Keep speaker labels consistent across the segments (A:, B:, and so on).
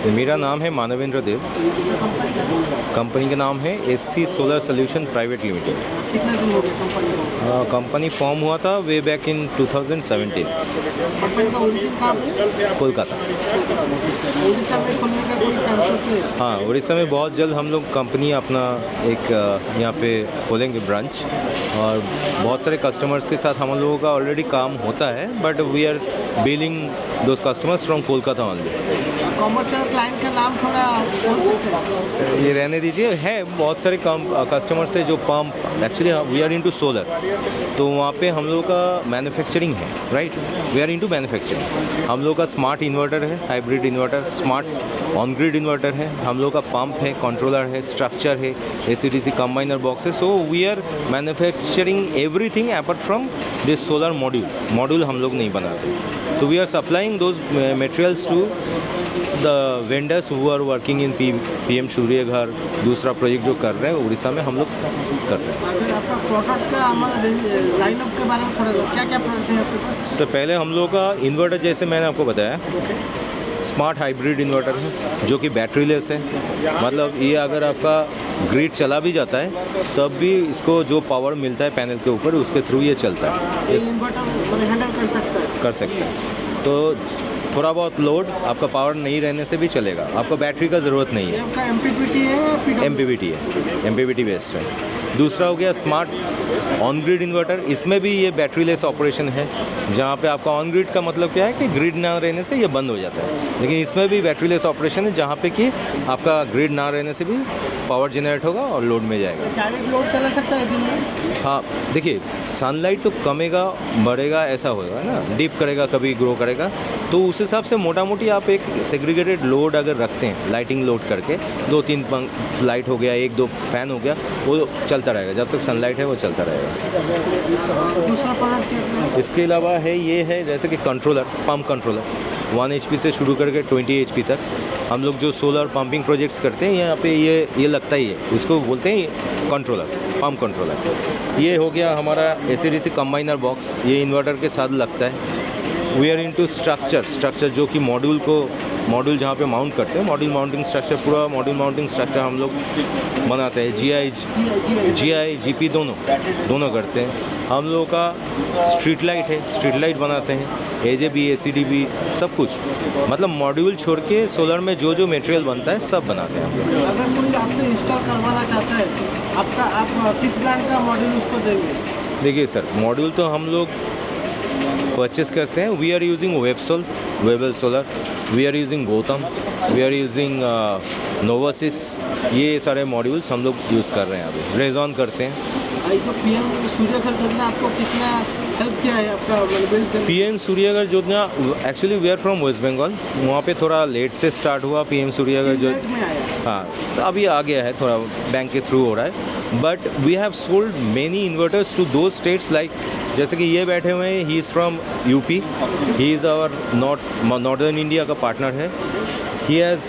A: मेरा नाम है मानवेंद्र देव। कंपनी का नाम है SC solar solution private limited.
B: कितने दिन हो गए कंपनी को?
A: कंपनी फॉर्म हुआ था वे बैक इन 2017।
B: कंपनी का ओरिजिन कहाँ पे?
A: कोलकाता।
B: उड़ीसा में खुलने का कोई चांसेस है?
A: हाँ, उड़ीसा में बहुत जल्द हम लोग कंपनी अपना एक यहाँ पे खोलेंगे ब्रांच, और बहुत सारे कस्टमर्स के साथ हम लोगों का ऑलरेडी काम होता है, but we are billing those customers from Kolkata only.
B: Commercial client का नाम थोड़ा बोल सकते हैं?
A: ये रहने दीजिए। है बहुत सारे कस्टमर्स है जो pump, actually we are into solar, तो वहाँ पे हम लोगों का मैन्युफैक्चरिंग है, right. We are into manufacturing. हम लोगों का स्मार्ट इन्वर्टर है, hybrid inverter, smart on grid inverter है, हम लोग का पंप है, कंट्रोलर है, स्ट्रक्चर है, AC/DC कंबाइनर बॉक्स है। So we are manufacturing everything apart from this solar module हम लोग नहीं बनाते। तो we are supplying those materials to the vendors who are working in PM Surya Ghar. दूसरा प्रोजेक्ट जो कर रहे हैं उड़ीसा में हम लोग कर रहे हैं।
B: अगर आपका प्रोडक्ट का हमारा लाइनअप के बारे में थोड़ा क्या क्या प्रोडक्ट है आपके पास?
A: इससे पहले हम लोग का इन्वर्टर, जैसे मैंने आपको बताया, स्मार्ट हाइब्रिड इन्वर्टर है जो कि बैटरी लेस है। मतलब ये अगर आपका ग्रिड चला भी जाता है तब भी इसको जो पावर मिलता है पैनल के ऊपर, उसके थ्रू ये चलता है।
B: इस इन्वर्टर हैंडल कर सकता है?
A: कर सकते हैं। तो थोड़ा बहुत लोड आपका पावर नहीं रहने से भी चलेगा, आपको बैटरी का ज़रूरत नहीं
B: ये
A: है।
B: आपका MPPT है या PWM?
A: MPPT है, MPPT बेस्ड है। दूसरा हो गया स्मार्ट ऑन ग्रिड इन्वर्टर। इसमें भी ये बैटरी लेस ऑपरेशन है, जहाँ पे आपका ऑन ग्रिड का मतलब क्या है कि ग्रिड ना रहने से ये बंद हो जाता है, लेकिन इसमें भी बैटरी लेस ऑपरेशन है, जहाँ पे कि आपका ग्रिड ना रहने से भी पावर जनरेट होगा और लोड में जाएगा।
B: डायरेक्ट लोड चला सकता है दिन में?
A: हाँ, देखिए सनलाइट तो कमेगा बढ़ेगा ऐसा होगा ना, डिप करेगा कभी ग्रो करेगा, तो उस हिसाब से मोटा मोटी आप एक सेग्रीगेटेड लोड अगर रखते हैं, लाइटिंग लोड करके 2-3 लाइट हो गया, 1-2 फैन हो गया, वो चलता रहेगा जब तक सनलाइट है, वो चलता रहेगा।
B: दूसरा प्रोडक्ट क्या है?
A: इसके अलावा है ये है जैसे कि कंट्रोलर, पंप कंट्रोलर 1 HP से शुरू करके 20 HP तक। हम लोग जो सोलर पंपिंग प्रोजेक्ट्स करते हैं यहाँ पे ये लगता ही है, इसको बोलते हैं कंट्रोलर, पंप कंट्रोलर। ये हो गया हमारा AC/DC कंबाइनर बॉक्स, ये इन्वर्टर के साथ लगता है। वी आर इनटू स्ट्रक्चर जो कि मॉड्यूल जहाँ पे माउंट करते हैं, मॉड्यूल माउंटिंग स्ट्रक्चर, पूरा मॉड्यूल माउंटिंग स्ट्रक्चर हम लोग बनाते हैं। GI GP दोनों करते हैं। हम लोगों का स्ट्रीट लाइट है, स्ट्रीट लाइट बनाते हैं, AJB ACDB सब कुछ, मतलब मॉड्यूल छोड़ के सोलर में जो जो मटेरियल बनता है सब बनाते हैं हम लोग।
B: अगर कोई आपसे इंस्टॉल करवाना चाहता है, आप किस ब्रांड का मॉड्यूल उसको देंगे?
A: देखिए सर, मॉड्यूल तो हम लोग परचेस करते हैं। We are using Webel solar, we are using Gautam, we are using Novasys, ये सारे मॉड्यूल्स हम लोग यूज़ कर रहे हैं अभी। रेजॉन करते हैं।
B: जो PM सूर्य घर योजना आपको कितना हेल्प किया है आपका बिल्ड?
A: PM सूर्यघर योजना actually we are from West Bengal, वहाँ पे थोड़ा लेट से स्टार्ट हुआ PM सूर्यघर जो।
B: में आया?
A: हाँ, तो अभी आ गया है, थोड़ा बैंक के थ्रू हो रहा है, but we have sold many inverters to दो स्टेट्स, लाइक जैसे कि ये बैठे हुए हैं, he is from UP, he is our northern India का पार्टनर है। He has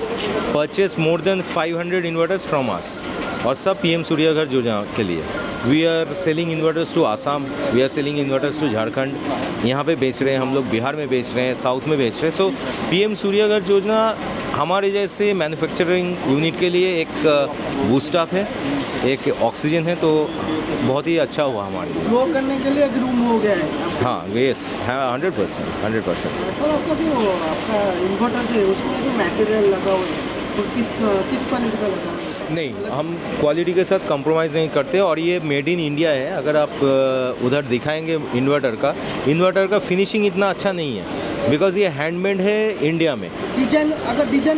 A: purchase more than 500 inverters from us, और सब PM सूर्यघर योजना के लिए। We are selling inverters to Assam, we are selling inverters to Jharkhand, यहाँ पे बेच रहे हैं हम लोग, बिहार में बेच रहे हैं, साउथ में बेच रहे हैं। सो PM सूर्यघर योजना हमारे जैसे मैन्युफैक्चरिंग यूनिट के लिए एक बूस्ट अप है, एक ऑक्सीजन है, तो बहुत ही अच्छा हुआ हमारे लिए।
B: ग्रो करने के लिए एक रूम हो गया है?
A: हाँ, यस, हाँ, 100%।
B: सर आपका इन्वर्टर है उसमें जो मटेरियल लगा हुआ है तो किस क्वालिटी का लगा हुआ है?
A: नहीं, हम क्वालिटी के साथ कंप्रोमाइज़ नहीं करते, और ये मेड इन इंडिया है। अगर आप उधर दिखाएंगे इन्वर्टर का फिनिशिंग इतना अच्छा नहीं है, बिकॉज़ ये हैंडमेड है इंडिया में।
B: डिजाइन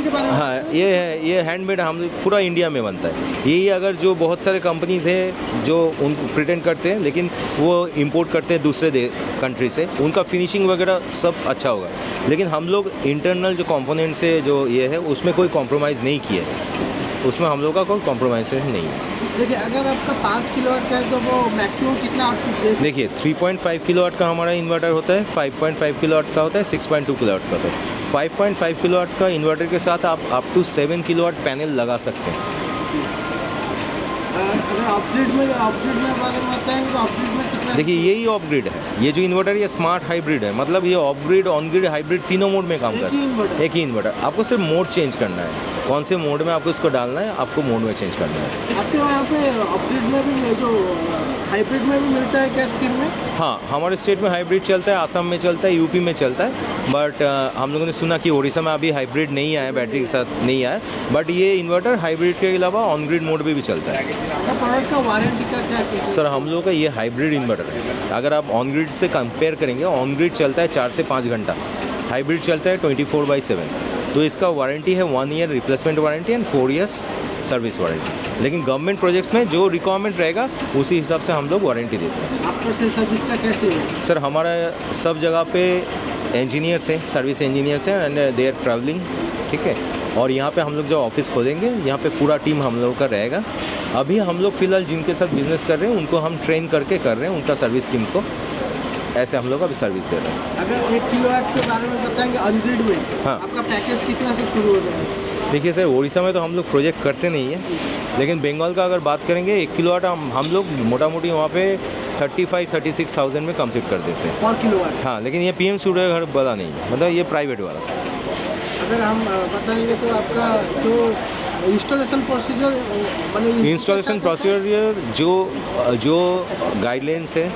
B: के बारे में?
A: हाँ, ये हैंडमेड हम पूरा इंडिया में बनता है। यही अगर जो बहुत सारे कंपनीज़ हैं जो उन प्रिटेंड करते हैं, लेकिन वो इंपोर्ट करते हैं दूसरे कंट्री से, उनका फिनिशिंग वगैरह सब अच्छा होगा, लेकिन हम लोग इंटरनल जो कंपोनेंट से जो ये है उसमें कोई कॉम्प्रोमाइज़ नहीं किया है, उसमें हम लोग का कोई कॉम्प्रोमाइज़ नहीं है।
B: देखिए, अगर आपका 5 किलोवाट का है तो वो मैक्सिमम कितना आउटपुट देगा?
A: देखिए 3.5 किलोवाट का हमारा इन्वर्टर होता है, 5.5 किलोवाट का होता है, 6.2 किलोवाट का होता है। 5.5 किलोवाट का इन्वर्टर के साथ आप अप टू 7 किलोवाट पैनल लगा सकते हैं।
B: अगर ऑफ ग्रिड में बारे में बताएंगे तो ऑफ ग्रिड में कितना?
A: देखिए यही ऑफ ग्रिड है, ये जो इन्वर्टर ये स्मार्ट हाइब्रिड है, मतलब ये of grid, on grid, hybrid तीनों मोड में काम
B: एक
A: करता
B: ही
A: है।
B: इन्वर्टर?
A: एक ही इन्वर्टर, आपको सिर्फ मोड चेंज करना है, कौन से मोड में आपको इसको डालना है, आपको मोड में चेंज करना है।
B: आपके वहाँ पे अपग्रेड में भी जो हाइब्रिड में भी मिलता है क्या स्कीम में?
A: हाँ, हमारे स्टेट में हाइब्रिड चलता है, आसाम में चलता है, यूपी में चलता है, बट हम लोगों ने सुना कि उड़ीसा में अभी हाइब्रिड नहीं आया, बैटरी के साथ नहीं आया, बट ये इन्वर्टर हाइब्रिड के अलावा ऑन ग्रिड मोड में भी चलता है।
B: आपका प्रोडक्ट का वारंटी का क्या है?
A: सर हम लोगों का ये हाइब्रिड इन्वर्टर है, अगर आप ऑन ग्रिड से कंपेयर करेंगे, ऑन ग्रिड चलता है 4 से 5 घंटा, हाइब्रिड चलता है 24/7, तो इसका वारंटी है 1 year replacement warranty and 4 years service warranty. लेकिन गवर्नमेंट प्रोजेक्ट्स में जो रिक्वायरमेंट रहेगा उसी हिसाब से हम लोग वारंटी देते हैं।
B: आपका सेल सर्विस का कैसे है?
A: सर हमारा सब जगह पे इंजीनियर्स हैं, सर्विस इंजीनियर्स हैं एंड दे आर ट्रैवलिंग, ठीक है। और यहाँ पे हम लोग जो ऑफिस खोलेंगे, यहाँ पे पूरा टीम हम लोगों का रहेगा। अभी हम लोग फ़िलहाल जिनके साथ बिजनेस कर रहे हैं उनको हम ट्रेन करके कर रहे हैं, उनका सर्विस टीम को, ऐसे हम लोग अभी सर्विस दे रहे हैं।
B: अगर 1 किलोवाट के बारे में बताएंगे अनग्रिड में,
A: हाँ।
B: आपका पैकेज कितना से शुरू हो जाएगा?
A: देखिए सर, उड़ीसा में तो हम लोग प्रोजेक्ट करते नहीं हैं, लेकिन बंगाल का अगर बात करेंगे 1 किलोवाट हम लोग मोटा मोटी वहाँ पे 35-36,000 में कंप्लीट कर देते हैं।
B: पर किलोवाट?
A: हाँ, लेकिन ये PM सूर्य घर वाला नहीं है, मतलब ये प्राइवेट वाला।
B: अगर हम बताएंगे तो आपका जो इंस्टॉलेशन प्रोसीजर मैंने
A: इंस्टॉलेशन प्रोसीजर जो गाइडलाइंस है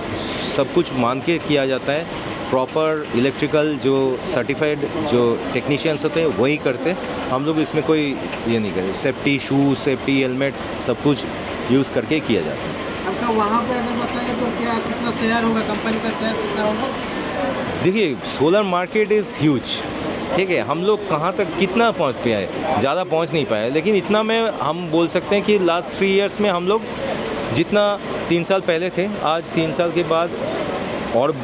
A: सब कुछ मान के किया जाता है। प्रॉपर इलेक्ट्रिकल जो सर्टिफाइड जो टेक्नीशियंस होते हैं वही करते हैं, हम लोग इसमें कोई ये नहीं करते। सेफ्टी शूज़, सेफ्टी हेलमेट सब कुछ यूज़ करके किया जाता है।
B: आपका वहाँ पे अगर बताएंगे तो क्या कितना शेयर होगा, कंपनी का शेयर कितना होगा?
A: देखिए सोलर मार्केट इज़ ह्यूज, ठीक है। हम लोग कहाँ तक कितना पहुँच पाया है, ज़्यादा पहुँच नहीं पाया, लेकिन इतना में हम बोल सकते हैं कि लास्ट 3 इयर्स में हम लोग जितना 3 साल पहले थे, आज 3 साल के बाद और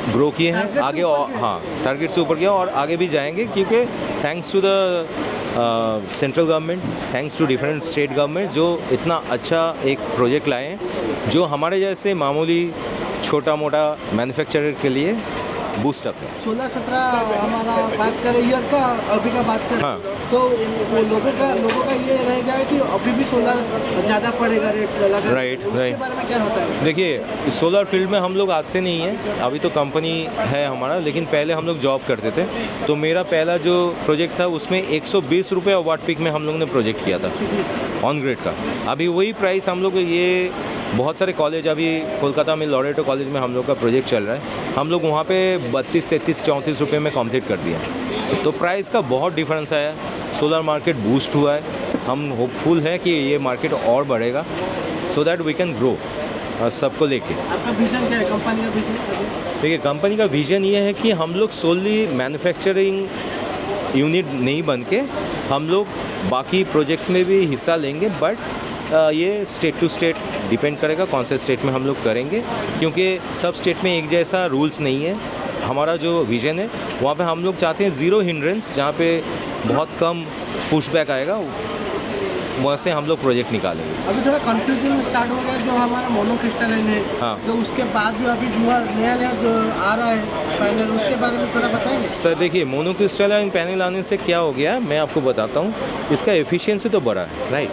A: ग्रो किए हैं
B: टारगेट से
A: आगे।
B: ऊपर
A: और
B: गए।
A: हाँ, टारगेट से ऊपर गया और आगे भी जाएंगे, क्योंकि thanks to the central government, thanks to different state government जो इतना अच्छा एक प्रोजेक्ट लाए हैं, जो हमारे जैसे मामूली छोटा मोटा मैन्युफैक्चरर के लिए बूस्टअप है।
B: 16-17 हमारा बात करें ईयर का, अभी का बात करें,
A: हाँ।
B: तो वो लोगों का ये रहेगा कि अभी भी सोलर ज़्यादा पड़ेगा रेट लगा।
A: Right,
B: उसके
A: right.
B: बारे में क्या होता है?
A: देखिए सोलर फील्ड में हम लोग आज से नहीं है, अभी तो कंपनी है हमारा, लेकिन पहले हम लोग जॉब करते थे। तो मेरा पहला जो प्रोजेक्ट था उसमें 120 रुपये वाट पीक में हम लोग ने प्रोजेक्ट किया था ऑन ग्रिड का। अभी वही प्राइस हम लोग ये बहुत सारे कॉलेज, अभी कोलकाता में लॉरेटो कॉलेज में हम लोग का प्रोजेक्ट चल रहा है, हम लोग वहाँ पे 32, 33, 34 रुपये में कंप्लीट कर दिया। तो प्राइस का बहुत डिफरेंस आया, सोलर मार्केट बूस्ट हुआ है। हम होपफुल हैं कि ये मार्केट और बढ़ेगा, so that we can grow सबको लेके।
B: आपका विजन क्या है, कंपनी का विजन?
A: देखिए कंपनी का विजन ये है कि हम लोग सोली मैन्युफैक्चरिंग यूनिट नहीं बन के हम लोग बाकी प्रोजेक्ट्स में भी हिस्सा लेंगे, बट ये स्टेट टू स्टेट डिपेंड करेगा कौन से स्टेट में हम लोग करेंगे, क्योंकि सब स्टेट में एक जैसा रूल्स नहीं है। हमारा जो विज़न है वहाँ पे हम लोग चाहते हैं ज़ीरो हिंड्रेंस, जहाँ पे बहुत कम पुशबैक आएगा, वहाँ से हम लोग प्रोजेक्ट निकालेंगे।
B: अभी थोड़ा कंफ्यूजन स्टार्ट हो गया, जो हमारा मोनोक्रिस्टलाइन है,
A: हाँ।
B: तो उसके बाद जो अभी जो नया जो आ रहा है पैनल, उसके बारे में थोड़ा बताएंगे?
A: सर देखिए मोनोक्रिस्टलाइन पैनल आने से क्या हो गया है मैं आपको बताता हूँ। इसका एफिशिएंसी तो बढ़ा है, राइट।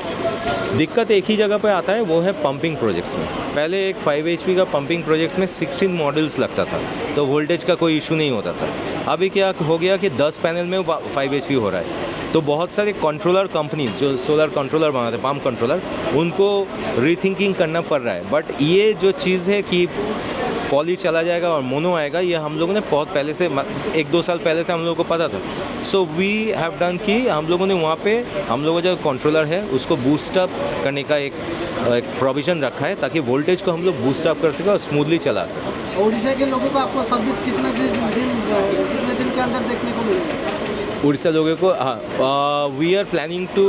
A: दिक्कत एक ही जगह पे आता है, वो है पंपिंग प्रोजेक्ट्स में। पहले एक 5 HP का पंपिंग प्रोजेक्ट्स में 16 मॉडल्स लगता था, तो वोल्टेज का कोई इशू नहीं होता था। अभी क्या हो गया कि 10 पैनल में 5 HP हो रहा है, तो बहुत सारे कंट्रोलर कंपनीज जो सोलर कंट्रोलर बनाते हैं, पंप कंट्रोलर, उनको रीथिंकिंग करना पड़ रहा है। बट ये जो चीज़ है कि पॉली चला जाएगा और मोनो आएगा, ये हम लोगों ने बहुत पहले से 1-2 साल पहले से हम लोगों को पता था। सो वी हैव डन कि हम लोगों ने वहाँ पे हम लोगों का जो कंट्रोलर है उसको बूस्टअप करने का एक प्रोविज़न रखा है, ताकि वोल्टेज को हम लोग बूस्टअप कर सकें और स्मूथली चला सकें।
B: उड़ीसा के लोगों को आपको सर्विस कितने दिन के अंदर देखने को मिलेगा?
A: उड़ीसा लोगों को हाँ, we are planning to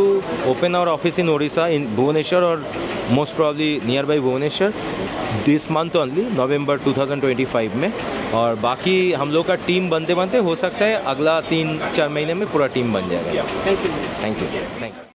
A: open our office in Orissa, in Bhubaneswar, और most probably near by Bhubaneswar this month only, November 2025 में। और बाकी हम लोग का टीम बनते बनते हो सकता है अगला 3-4 महीने में पूरा टीम बन जाएगा।
B: Thank you.
A: Thank you sir, thank you.